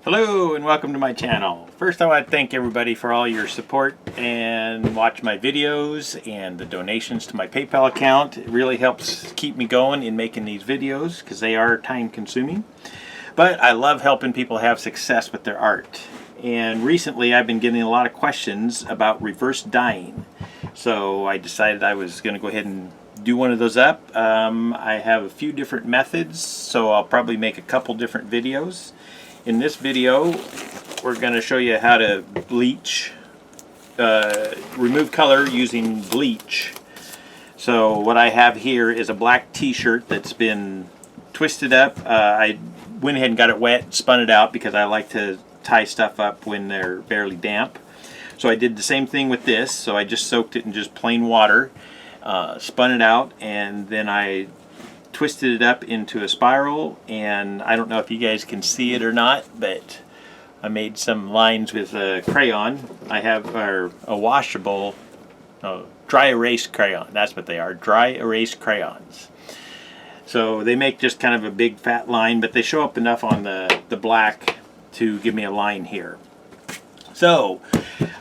Hello and welcome to my channel. First I want to thank everybody for all your support and watch my videos and the donations to my PayPal account. It really helps keep me going in making these videos because they are time consuming. But I love helping people have success with their art. And recently I've been getting a lot of questions about reverse dyeing. So I decided I was going to go ahead and do one of those up. I have a few different methods, so I'll probably make a couple different videos. In this video, we're going to show you how to bleach, remove color using bleach. So what I have here is a black t-shirt that's been twisted up. I went ahead and got it wet, spun it out because I like to tie stuff up when they're barely damp. So I did the same thing with this. So I just soaked it in just plain water, spun it out, and then I twisted it up into a spiral, and I don't know if you guys can see it or not, but I made some lines with a crayon. I have a washable dry erase crayon. That's what they are, dry erase crayons. So they make just kind of a big fat line, but they show up enough on the black to give me a line here. So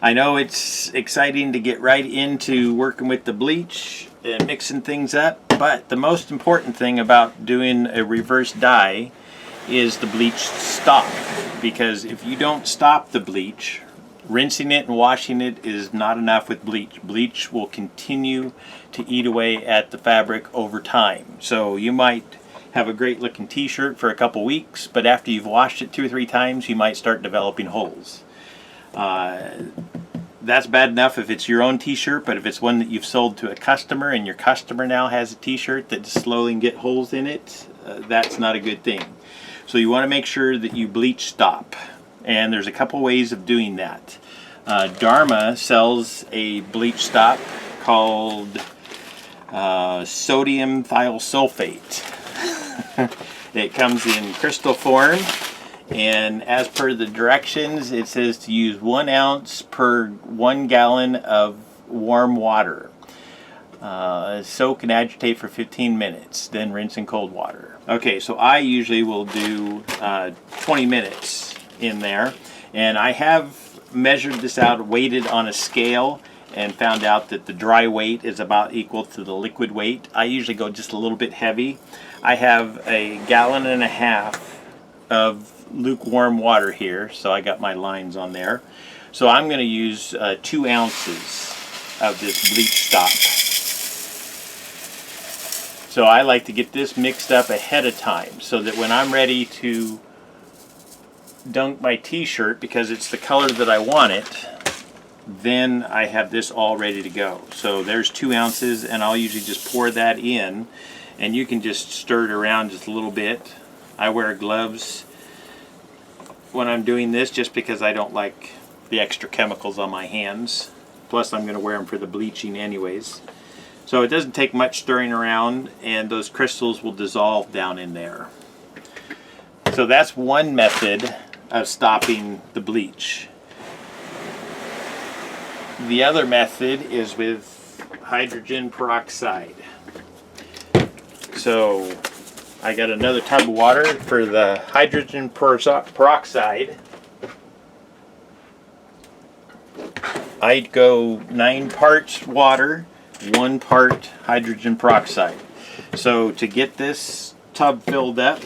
I know it's exciting to get right into working with the bleach and mixing things up, but the most important thing about doing a reverse dye is the bleach stop, because if you don't stop the bleach, rinsing it and washing it is not enough with bleach. Bleach will continue to eat away at the fabric over time. So you might have a great looking t-shirt for a couple weeks, but after you've washed it 2 or 3 times you might start developing holes. That's bad enough if it's your own t-shirt, but if it's one that you've sold to a customer and your customer now has a t-shirt that slowly get holes in it, that's not a good thing. So you want to make sure that you bleach stop, and there's a couple ways of doing that. Dharma sells a bleach stop called sodium thiosulfate. It comes in crystal form, and as per the directions it says to use 1 ounce per 1 gallon of warm water. Soak and agitate for 15 minutes, then rinse in cold water. Okay, so I usually will do 20 minutes in there, and I have measured this out, weighted on a scale, and found out that the dry weight is about equal to the liquid weight. I usually go just a little bit heavy. I have 1.5 gallons of lukewarm water here, so I got my lines on there. So I'm going to use 2 ounces of this bleach stop. So I like to get this mixed up ahead of time so that when I'm ready to dunk my t-shirt, because it's the color that I want it, then I have this all ready to go. So there's 2 ounces, and I'll usually just pour that in, and you can just stir it around just a little bit. I wear gloves when I'm doing this just because I don't like the extra chemicals on my hands. Plus I'm going to wear them for the bleaching anyways. So it doesn't take much stirring around, and those crystals will dissolve down in there. So that's one method of stopping the bleach. The other method is with hydrogen peroxide. So I got another tub of water for the hydrogen peroxide. I'd go 9 parts water, 1 part hydrogen peroxide. So to get this tub filled up,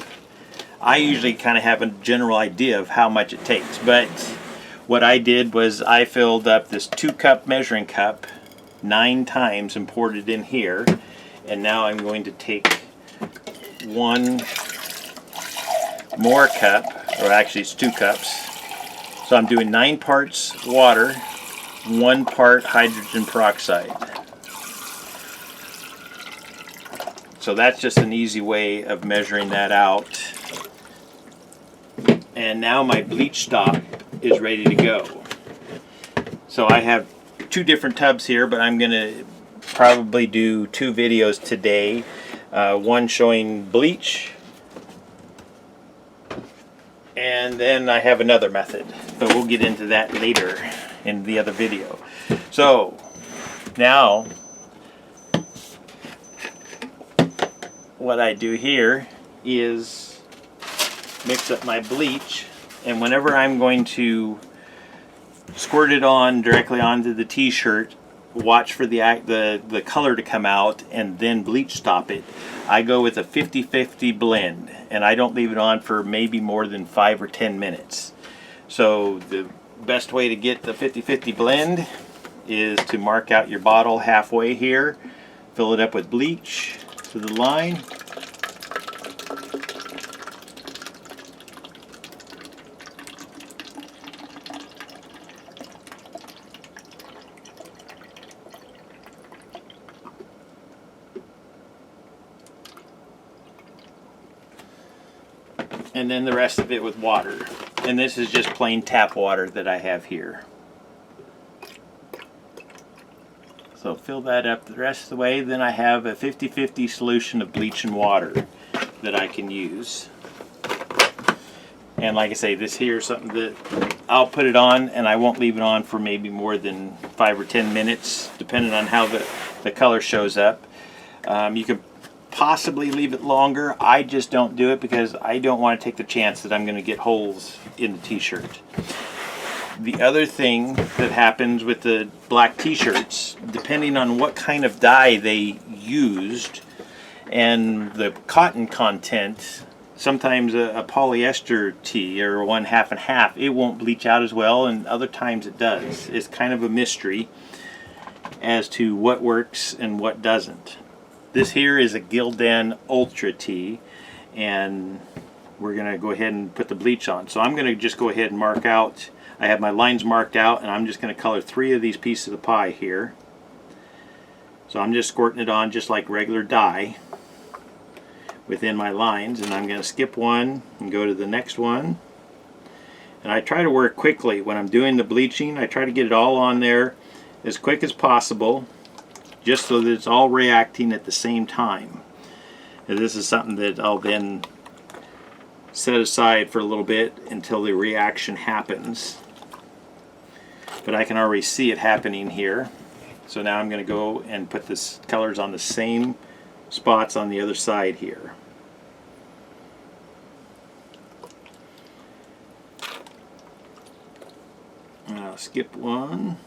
I usually kind of have a general idea of how much it takes, but what I did was I filled up this 2-cup measuring cup 9 times and poured it in here, and now I'm going to take 1 more cup, or actually it's 2 cups. So I'm doing 9 parts water, 1 part hydrogen peroxide. So that's just an easy way of measuring that out. And now my bleach stop is ready to go. So I have 2 different tubs here, but I'm going to probably do 2 videos today. One showing bleach, and then I have another method, but we'll get into that later in the other video. So now what I do here is mix up my bleach And whenever I'm going to squirt it on directly onto the t-shirt, watch for the color to come out, and then bleach stop it. I go with a 50-50 blend, and I don't leave it on for maybe more than 5 or 10 minutes. So the best way to get the 50-50 blend is to mark out your bottle halfway here, fill it up with bleach to the line, and then the rest of it with water. And this is just plain tap water that I have here. So fill that up the rest of the way. Then I have a 50-50 solution of bleach and water that I can use. And like I say, this here is something that I'll put it on, and I won't leave it on for maybe more than 5 or 10 minutes, depending on how the color shows up. You can possibly leave it longer. I just don't do it because I don't want to take the chance that I'm going to get holes in the t-shirt. The other thing that happens with the black t-shirts, depending on what kind of dye they used and the cotton content, sometimes a polyester tee or one half and half, it won't bleach out as well, and other times it does. It's kind of a mystery as to what works and what doesn't. This here is a Gildan Ultra tee, and we're going to go ahead and put the bleach on. So I'm going to just go ahead and mark out. I have my lines marked out, and I'm just going to color 3 of these pieces of pie here. So I'm just squirting it on just like regular dye within my lines, and I'm going to skip one and go to the next one. And I try to work quickly when I'm doing the bleaching. I try to get it all on there as quick as possible, just so that it's all reacting at the same time. And this is something that I'll then set aside for a little bit until the reaction happens. But I can already see it happening here. So now I'm going to go and put the colors on the same spots on the other side here. And I'll skip one.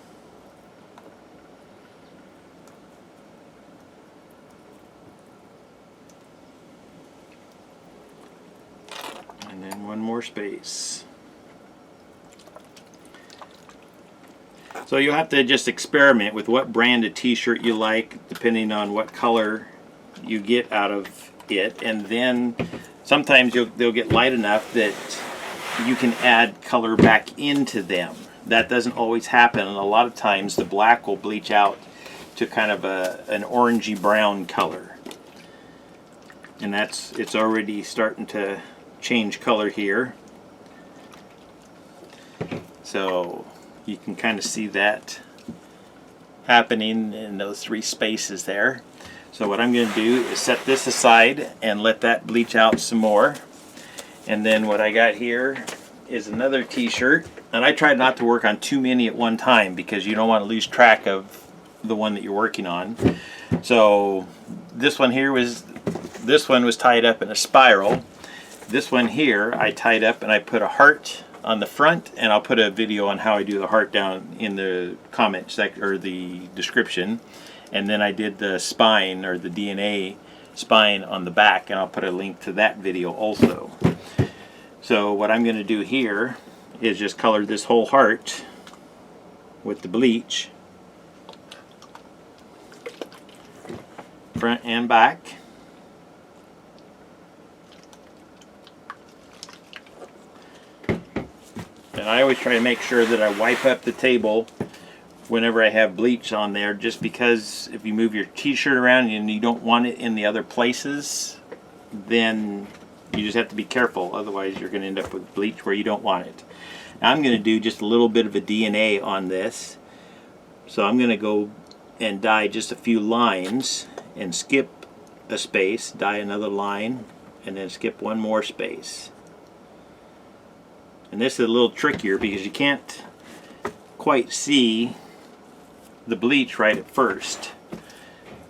And then one more space. So you'll have to just experiment with what brand of t-shirt you like, depending on what color you get out of it. And then sometimes they'll get light enough that you can add color back into them. That doesn't always happen, and a lot of times the black will bleach out to kind of an orangey brown color. And it's already starting to change color here. So you can kind of see that happening in those 3 spaces there. So what I'm going to do is set this aside and let that bleach out some more. And then what I got here is another t-shirt, and I tried not to work on too many at one time because you don't want to lose track of the one that you're working on. So this one was tied up in a spiral. This one here I tied up and I put a heart on the front, and I'll put a video on how I do the heart down in the comment section or the description. And then I did the spine, or the DNA spine, on the back, and I'll put a link to that video also. So what I'm going to do here is just color this whole heart with the bleach, front and back. And I always try to make sure that I wipe up the table whenever I have bleach on there, just because if you move your t-shirt around and you don't want it in the other places, then you just have to be careful. Otherwise you're going to end up with bleach where you don't want it. Now I'm going to do just a little bit of a DNA on this. So I'm going to go and dye just a few lines and skip a space, dye another line, and then skip one more space. And this is a little trickier because you can't quite see the bleach right at first.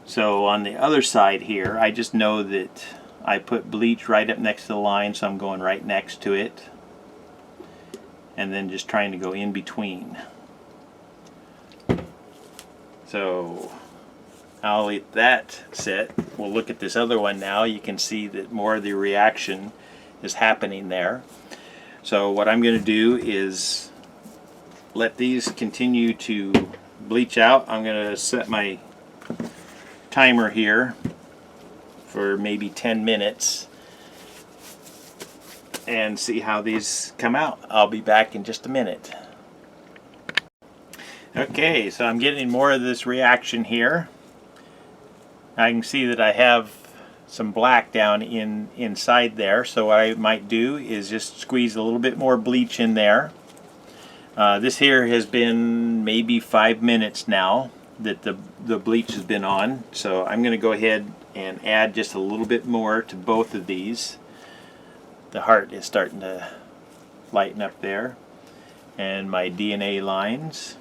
So on the other side here, I just know that I put bleach right up next to the line, so I'm going right next to it. and then just trying to go in between. So I'll let that set. We'll look at this other one now. You can see that more of the reaction is happening there. So what I'm going to do is let these continue to bleach out. I'm going to set my timer here for maybe 10 minutes and see how these come out. I'll be back in just a minute. Okay, so I'm getting more of this reaction here. I can see that I have some black down inside there, so what I might do is just squeeze a little bit more bleach in there. This here has been maybe 5 minutes now that the bleach has been on, so I'm going to go ahead and add just a little bit more to both of these. The heart is starting to lighten up there, and my DNA lines.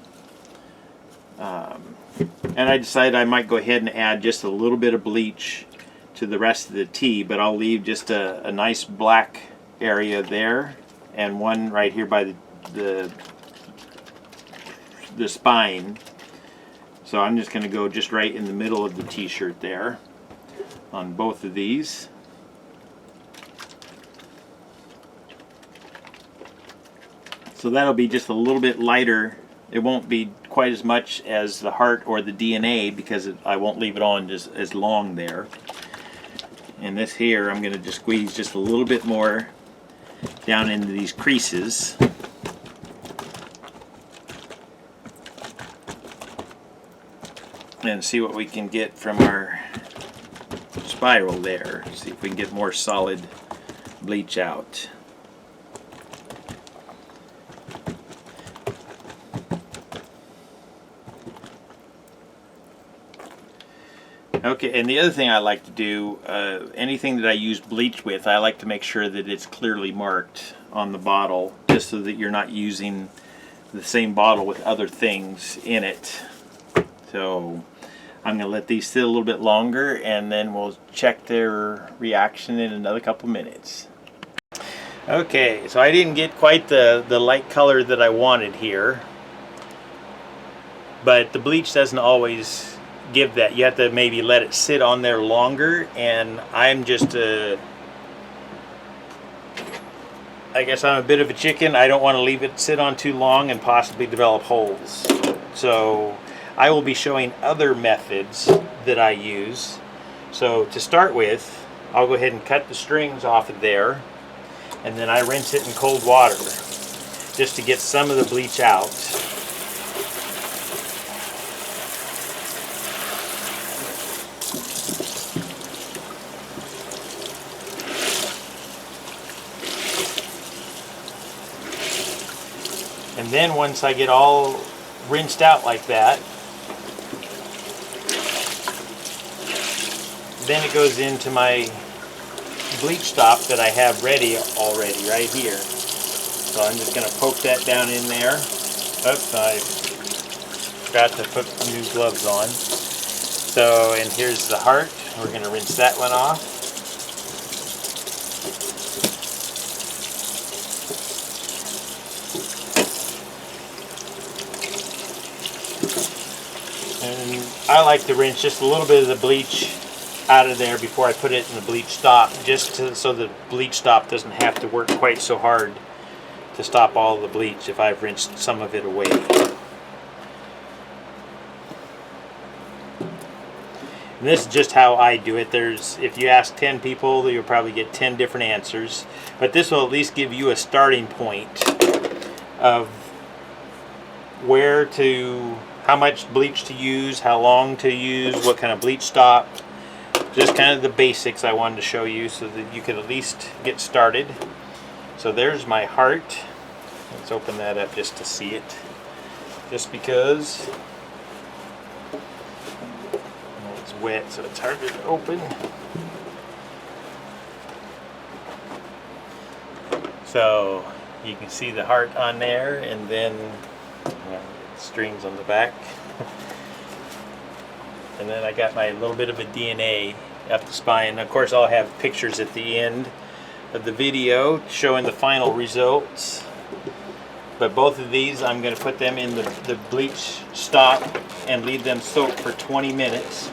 And I decided I might go ahead and add just a little bit of bleach to the rest of the T, but I'll leave just a nice black area there and one right here by the spine. So I'm just going to go just right in the middle of the t-shirt there on both of these. So that'll be just a little bit lighter. It won't be quite as much as the heart or the DNA because I won't leave it on just as long there. And this here, I'm going to just squeeze just a little bit more down into these creases. And see what we can get from our spiral there. See if we can get more solid bleach out. Okay, and the other thing I like to do, anything that I use bleach with, I like to make sure that it's clearly marked on the bottle, just so that you're not using the same bottle with other things in it. So I'm going to let these sit a little bit longer, and then we'll check their reaction in another couple minutes. Okay, so I didn't get quite the light color that I wanted here, but the bleach doesn't always give that. You have to maybe let it sit on there longer, and I'm just I guess I'm a bit of a chicken. I don't want to leave it sit on too long and possibly develop holes. So I will be showing other methods that I use. So to start with, I'll go ahead and cut the strings off of there, and then I rinse it in cold water just to get some of the bleach out. And then once I get all rinsed out like that, then it goes into my Bleach Stop that I have ready already right here. So I'm just going to poke that down in there. Oops, I forgot to put new gloves on. So, and here's the heart. We're going to rinse that one off. And I like to rinse just a little bit of the bleach out of there before I put it in the Bleach Stop, just so the Bleach Stop doesn't have to work quite so hard to stop all the bleach if I've rinsed some of it away. And this is just how I do it. If you ask 10 people, you'll probably get 10 different answers, but this will at least give you a starting point of how much bleach to use, how long to use, what kind of Bleach Stop. Just kind of the basics I wanted to show you so that you could at least get started. So there's my heart. Let's open that up just to see it. Just because it's wet, so it's harder to open. So you can see the heart on there, and then strings on the back. And then I got my little bit of a DNA up the spine. Of course, I'll have pictures at the end of the video showing the final results. But both of these, I'm going to put them in the Bleach Stop and leave them soak for 20 minutes.